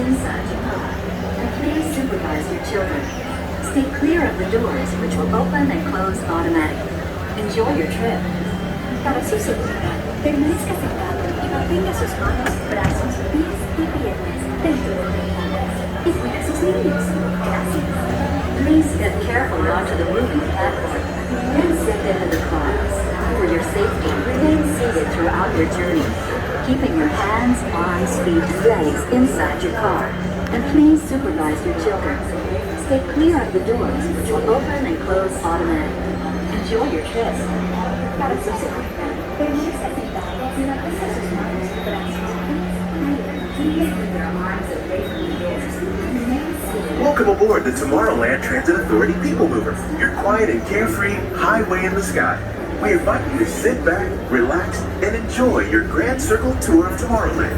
Inside your car, and please supervise your children. Stay clear of the doors, which will open and close automatically. Enjoy your trip. Para su seguridad, permanezca sentado y mantenga sus manos, brazos, pies y piernas dentro del vehículo. Y cuida a sus niños. Gracias. Please step carefully onto the moving platform and sit into the cars. For your safety, remain seated throughout your journey, keeping your hands, arms, feet, and legs inside your car. And please supervise your children. Stay clear of the doors, which will open and close automatically. Enjoy your trip. Para su seguridad, permanezca sentado y mantenga sus manos, brazos, pies, keeping your arms away from the doors. Welcome aboard the Tomorrowland Transit Authority Peoplemover, your quiet and carefree highway in the sky. We invite you to sit back, relax, and enjoy your Grand Circle tour of Tomorrowland.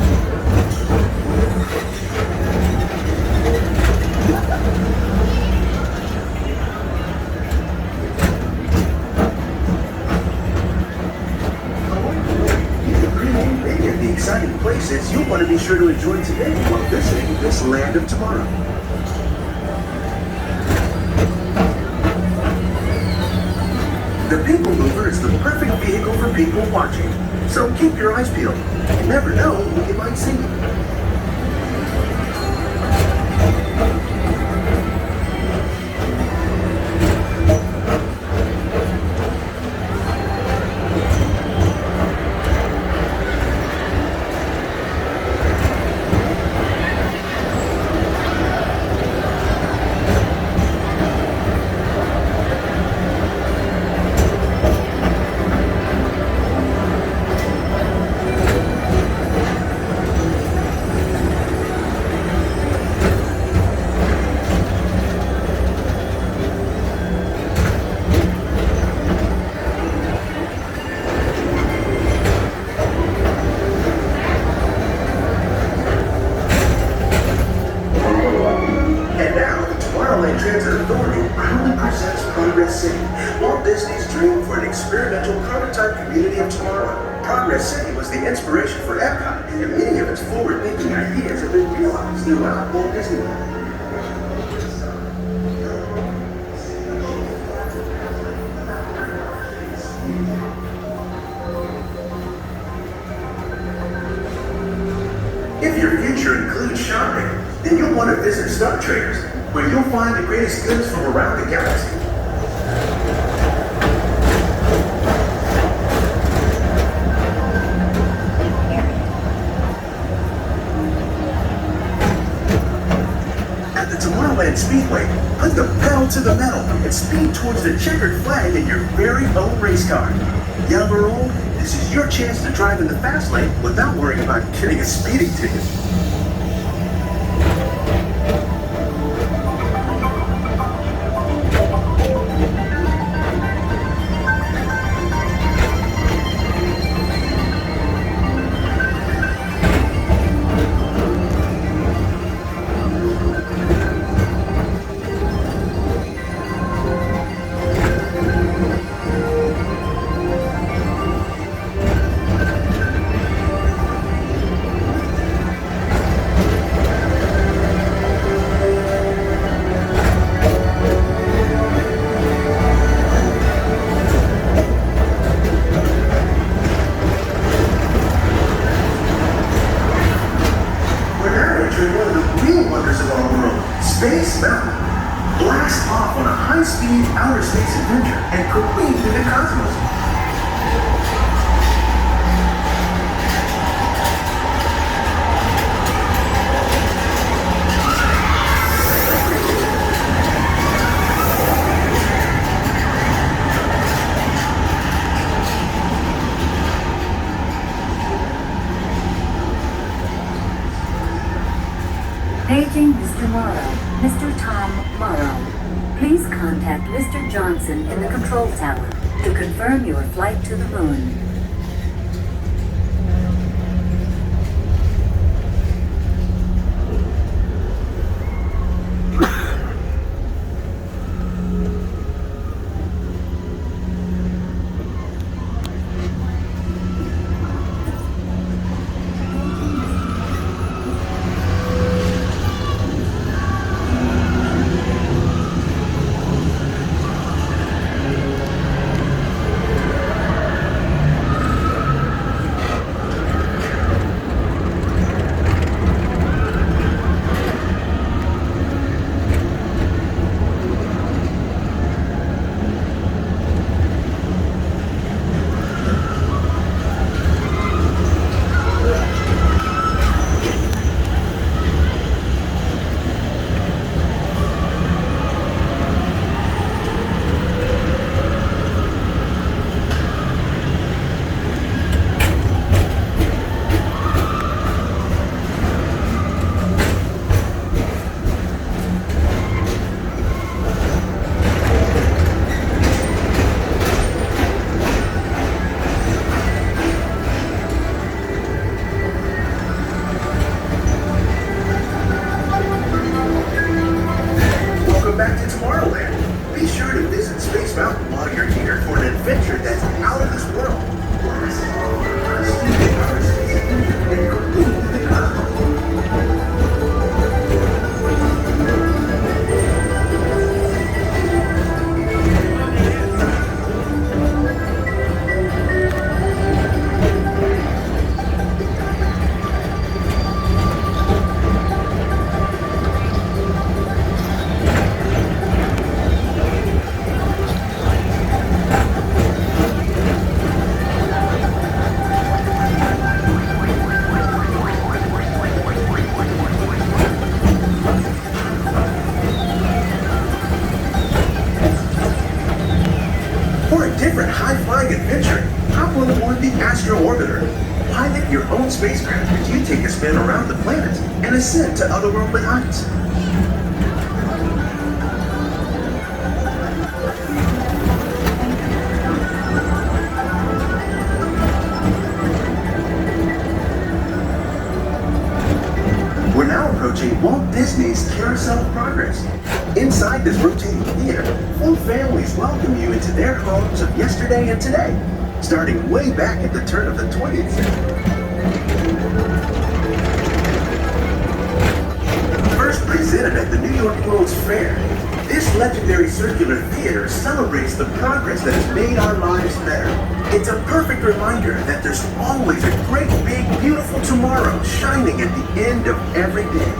Many of the exciting places you'll want to be sure to enjoy today while visiting this land of tomorrow. The Peoplemover is the perfect vehicle for people watching, so keep your eyes peeled. You never know who you might see. Transit Authority proudly presents Progress City, Walt Disney's dream for an experimental prototype community of tomorrow. Progress City was the inspiration for Epcot, and many of its forward-thinking ideas have been realized throughout Walt Disney World. If your future includes shopping, then you'll want to visit Star Traders, where you'll find the greatest goods from around the galaxy. At the Tomorrowland Speedway, put the pedal to the metal and speed towards the checkered flag in your very own race car. Young or old, this is your chance to drive in the fast lane without worrying about getting a speeding ticket. Space Mountain. Blast off on a high-speed outer space adventure and careen through the cosmos. Paging Mr. Morrow. Mr. Tom Morrow. Please contact Mr. Johnson. Johnson in the control tower to confirm your flight to the moon. Back to Tomorrowland. Be sure to visit Space Mountain while you're here for an adventure that's out of this world. High-flying adventure, hop on board the Astro Orbiter. Pilot your own spacecraft as you take a spin around the planet and ascend to otherworldly heights. We're now approaching Walt Disney's Carousel of Progress. Inside this rotating theater, full families welcome you into their homes of yesterday and today, starting way back at the turn of the 20th century. First presented at the New York World's Fair, this legendary circular theater celebrates the progress that has made our lives better. It's a perfect reminder that there's always a great, big, beautiful tomorrow shining at the end of every day.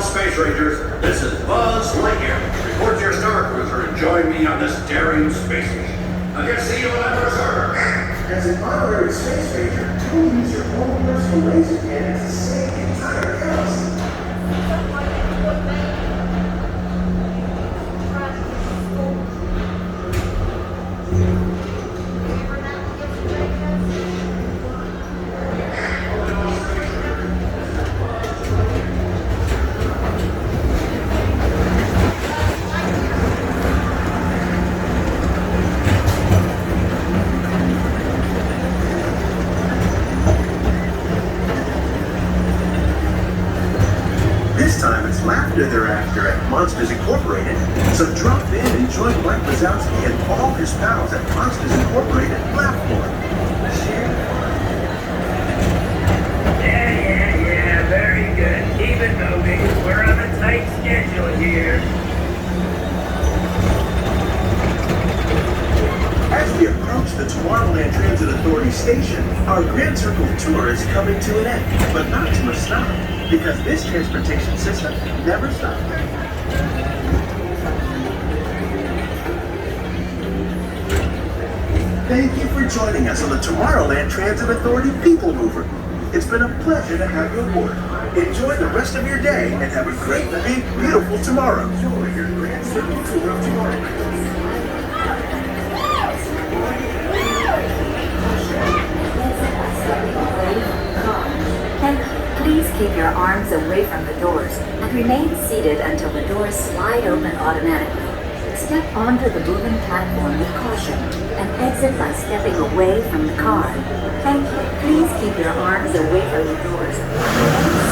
Space Rangers, this is Buzz Lightyear. Report to your Star Cruiser and join me on this daring space mission. I can see you whenever, sir. As an honorary space ranger, you'll use your own personal laser cannon to save the entire galaxy. This time it's laughter thereafter at Monsters Incorporated. So drop in and join Mike Wazowski and all his pals at Monsters Incorporated Laugh More. Yeah, very good. Keep it moving. We're on a tight schedule here. As we approach the Tomorrowland Transit Authority station, our Grand Circle tour is coming to an end, but not to a stop, because this transportation system never stops. Thank you for joining us on the Tomorrowland Transit Authority Peoplemover. It's been a pleasure to have you aboard. Enjoy the rest of your day and have a great, big, beautiful tomorrow. Enjoy your Grand Circle tour of Tomorrowland. And please keep your arms away from the doors and remain seated until the doors slide open automatically. Step onto the moving platform with caution and exit by stepping away from the car. Thank you. Please keep your arms away from the doors.